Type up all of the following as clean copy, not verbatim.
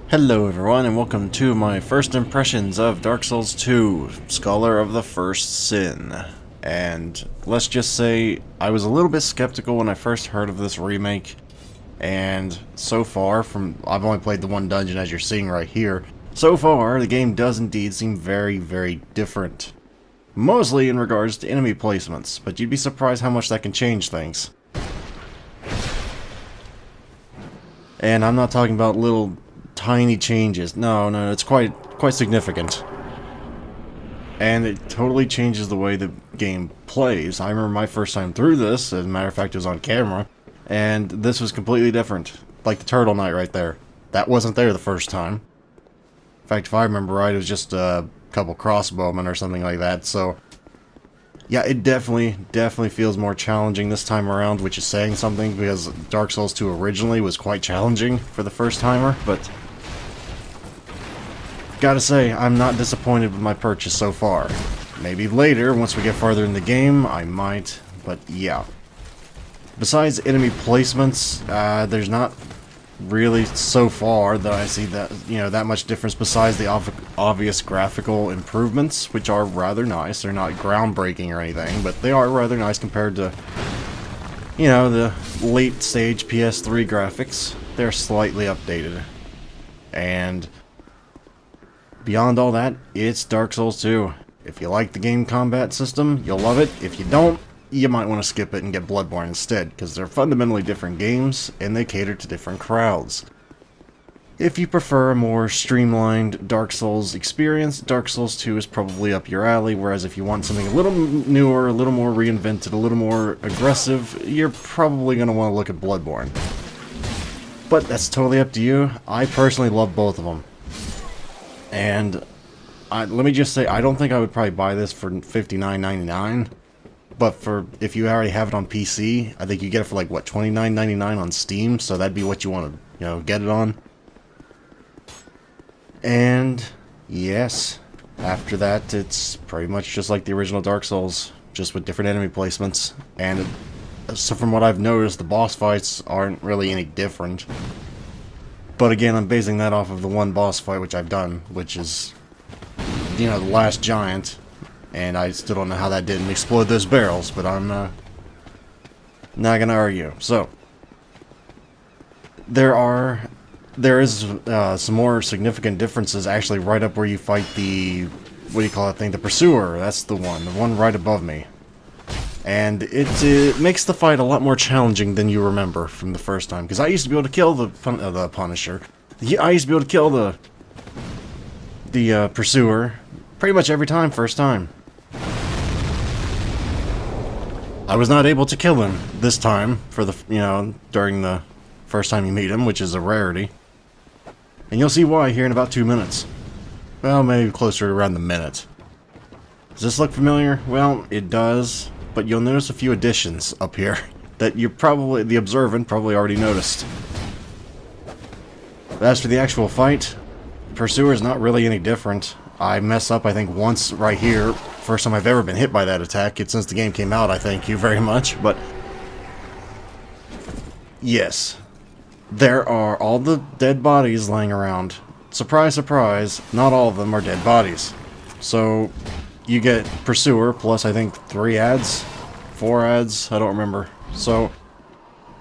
Hello everyone, and welcome to my first impressions of Dark Souls 2, Scholar of the First Sin. And let's just say, I was a little bit skeptical when I first heard of this remake, and so far, I've only played the one dungeon as you're seeing right here, so far the game does indeed seem very, very different. Mostly in regards to enemy placements, but you'd be surprised how much that can change things. And I'm not talking about little tiny changes. No, it's quite significant. And it totally changes the way the game plays. I remember my first time through this, as a matter of fact it was on camera, and this was completely different. Like the Turtle Knight right there. That wasn't there the first time. In fact, if I remember right, it was just a couple crossbowmen or something like that, so yeah, it definitely feels more challenging this time around, which is saying something, because Dark Souls 2 originally was quite challenging for the first timer, but gotta say, I'm not disappointed with my purchase so far. Maybe later, once we get farther in the game, I might, but yeah. Besides enemy placements, there's not really so far that I see that, that much difference besides the obvious graphical improvements, which are rather nice. They're not groundbreaking or anything, but they are rather nice compared to, the late stage PS3 graphics. They're slightly updated. And beyond all that, it's Dark Souls 2. If you like the game combat system, you'll love it. If you don't, you might want to skip it and get Bloodborne instead, because they're fundamentally different games, and they cater to different crowds. If you prefer a more streamlined Dark Souls experience, Dark Souls 2 is probably up your alley, whereas if you want something a little newer, a little more reinvented, a little more aggressive, you're probably going to want to look at Bloodborne. But that's totally up to you. I personally love both of them. And let me just say, I don't think I would probably buy this for $59.99. But if you already have it on PC, I think you get it for like, what, $29.99 on Steam, so that'd be what you want to, get it on. And, yes, after that, it's pretty much just like the original Dark Souls, just with different enemy placements. And so from what I've noticed, the boss fights aren't really any different. But again, I'm basing that off of the one boss fight which I've done, which is, the last giant. And I still don't know how that didn't explode those barrels, but I'm not gonna argue. So there is some more significant differences actually right up where you fight the, what do you call that thing, the Pursuer. That's the one right above me. And it makes the fight a lot more challenging than you remember from the first time, because I used to be able to kill the Punisher. I used to be able to kill the Pursuer pretty much every time, first time. I was not able to kill him this time for the, during the first time you meet him, which is a rarity. And you'll see why here in about 2 minutes. Well, maybe closer to around the minute. Does this look familiar? Well, it does, but you'll notice a few additions up here that the observant probably already noticed. But as for the actual fight, Pursuer is not really any different. I mess up, I think, once right here. First time I've ever been hit by that attack. It's since the game came out, I thank you very much. But yes, there are all the dead bodies laying around. Surprise, surprise, not all of them are dead bodies. So you get Pursuer plus, I think, 4 ads, I don't remember. So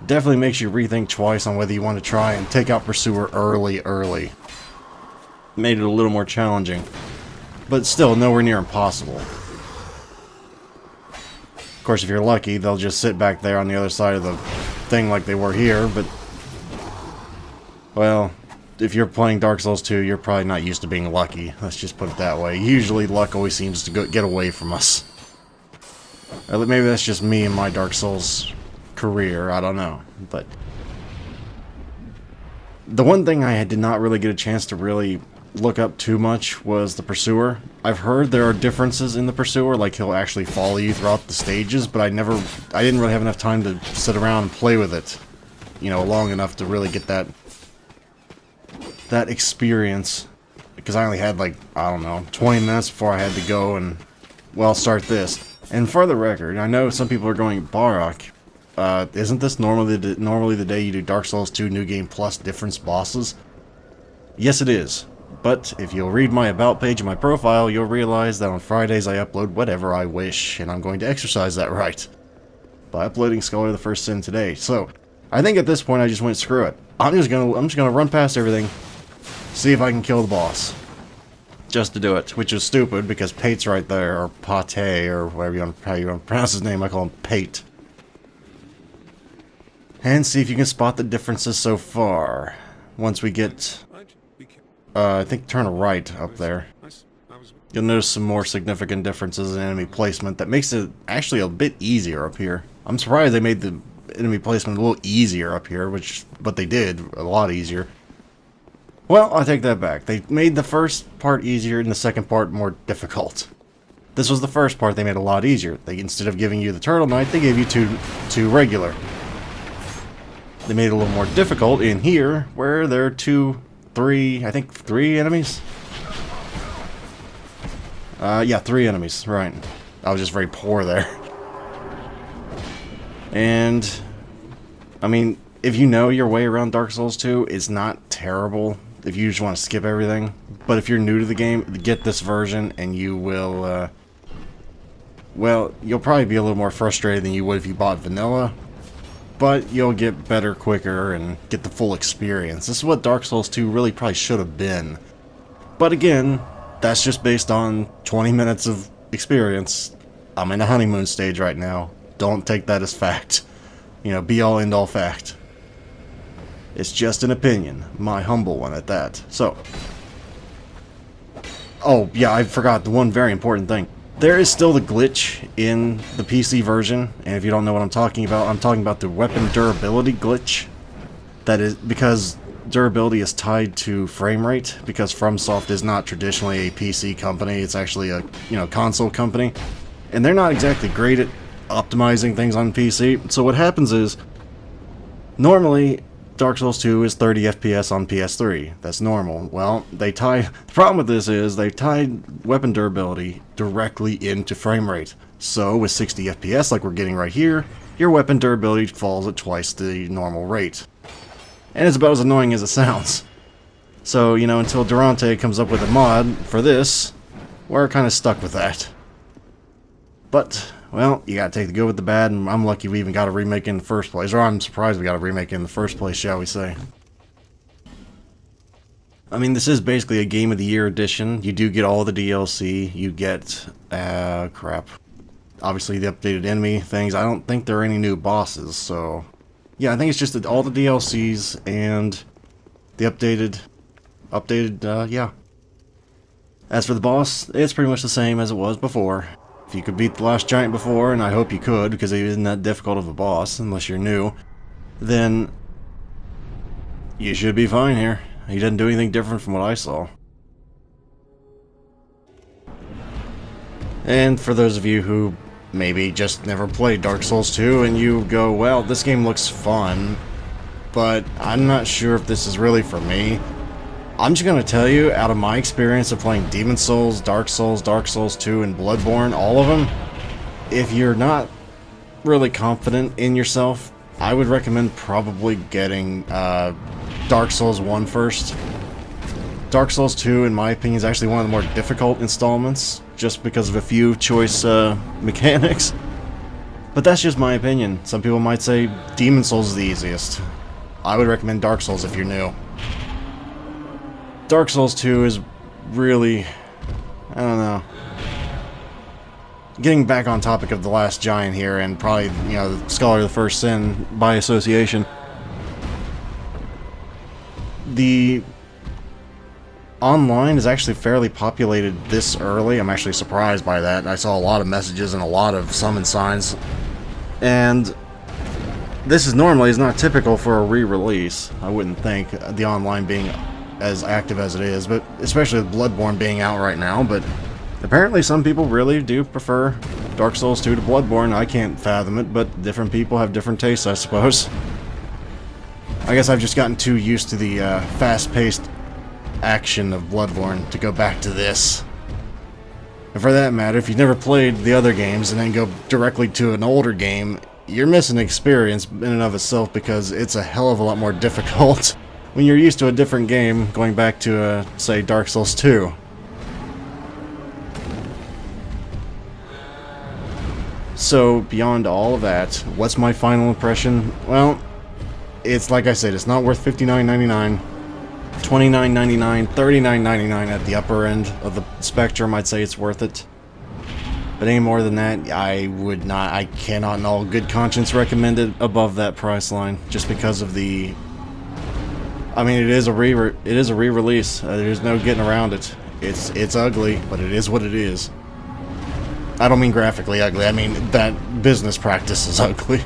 definitely makes you rethink twice on whether you want to try and take out Pursuer early. Made it a little more challenging, but still nowhere near impossible. Of course, if you're lucky, they'll just sit back there on the other side of the thing like they were here, but, well, if you're playing Dark Souls 2, you're probably not used to being lucky. Let's just put it that way. Usually, luck always seems to get away from us. Or maybe that's just me and my Dark Souls career, I don't know, but the one thing I did not really get a chance to really look up too much was the Pursuer. I've heard there are differences in the Pursuer, like he'll actually follow you throughout the stages, but I didn't really have enough time to sit around and play with it, long enough to really get that experience, because I only had, like, I don't know, 20 minutes before I had to go and, well, start this. And for the record, I know some people are going, Barak, isn't this normally the day you do Dark Souls 2 New Game Plus difference bosses? Yes, it is. But if you'll read my about page in my profile, you'll realize that on Fridays I upload whatever I wish, and I'm going to exercise that right by uploading Scholar of the First Sin today. So, I think at this point I just went screw it. I'm just gonna run past everything, see if I can kill the boss. Just to do it, which is stupid because Pate's right there, or Pate, or whatever how you want to pronounce his name. I call him Pate. And see if you can spot the differences so far. Once we get, I think turn a right up there. You'll notice some more significant differences in enemy placement that makes it actually a bit easier up here. I'm surprised they made the enemy placement a little easier up here, but they did, a lot easier. Well, I take that back. They made the first part easier and the second part more difficult. This was the first part they made a lot easier. Instead of giving you the Turtle Knight, they gave you two regular. They made it a little more difficult in here, where there are I think three enemies? Yeah, 3 enemies, right. I was just very poor there. And, I mean, if you know your way around Dark Souls 2, it's not terrible if you just want to skip everything. But if you're new to the game, get this version and you will, well, you'll probably be a little more frustrated than you would if you bought vanilla. But you'll get better quicker and get the full experience. This is what Dark Souls 2 really probably should have been. But again, that's just based on 20 minutes of experience. I'm in a honeymoon stage right now. Don't take that as fact. You know, be all end all fact. It's just an opinion. My humble one at that. So. Oh, yeah, I forgot the one very important thing. There is still the glitch in the PC version, and if you don't know what I'm talking about the weapon durability glitch. That is because durability is tied to frame rate, because FromSoft is not traditionally a PC company, it's actually a, console company. And they're not exactly great at optimizing things on PC. So what happens is, normally Dark Souls 2 is 30 FPS on PS3. That's normal. Well, the problem with this is they tied weapon durability directly into frame rate. So with 60 FPS like we're getting right here, your weapon durability falls at twice the normal rate. And it's about as annoying as it sounds. So, until Durante comes up with a mod for this, we're kind of stuck with that. But, well, you gotta take the good with the bad, and I'm lucky we even got a remake in the first place. Or I'm surprised we got a remake in the first place, shall we say. I mean, this is basically a Game of the Year edition. You do get all the DLC. You get, crap. Obviously, the updated enemy things. I don't think there are any new bosses, so... Yeah, I think it's just all the DLCs and the updated, yeah. As for the boss, it's pretty much the same as it was before. If you could beat the last giant before, and I hope you could, because it isn't that difficult of a boss, unless you're new, then you should be fine here. He doesn't do anything different from what I saw. And for those of you who maybe just never played Dark Souls 2 and you go, well, this game looks fun, but I'm not sure if this is really for me. I'm just going to tell you, out of my experience of playing Demon Souls, Dark Souls 2, and Bloodborne, all of them, if you're not really confident in yourself, I would recommend probably getting Dark Souls 1 first. Dark Souls 2, in my opinion, is actually one of the more difficult installments, just because of a few choice mechanics. But that's just my opinion. Some people might say Demon Souls is the easiest. I would recommend Dark Souls if you're new. Dark Souls 2 is really... I don't know. Getting back on topic of the last giant here, and probably, the Scholar of the First Sin by association. The online is actually fairly populated this early. I'm actually surprised by that. I saw a lot of messages and a lot of summon signs. And this is not typical for a re-release. I wouldn't think, the online being as active as it is, but especially with Bloodborne being out right now. But apparently some people really do prefer Dark Souls 2 to Bloodborne. I can't fathom it, but different people have different tastes, I suppose. I guess I've just gotten too used to the fast-paced action of Bloodborne to go back to this. And for that matter, if you've never played the other games and then go directly to an older game, you're missing experience in and of itself, because it's a hell of a lot more difficult when you're used to a different game, going back to, say, Dark Souls 2. So, beyond all of that, what's my final impression? Well, it's like I said, it's not worth $59.99, $29.99, $39.99 at the upper end of the spectrum. I'd say it's worth it. But any more than that, I cannot in all good conscience recommend it above that price line, just because of the... I mean, it is a re-release. There's no getting around it. It's ugly, but it is what it is. I don't mean graphically ugly, I mean that business practice is ugly.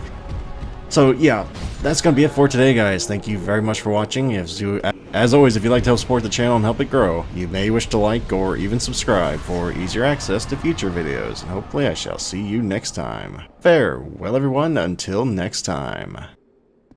So yeah, that's gonna be it for today, guys. Thank you very much for watching. As always, if you'd like to help support the channel and help it grow, you may wish to like or even subscribe for easier access to future videos, and hopefully I shall see you next time. Farewell everyone, until next time.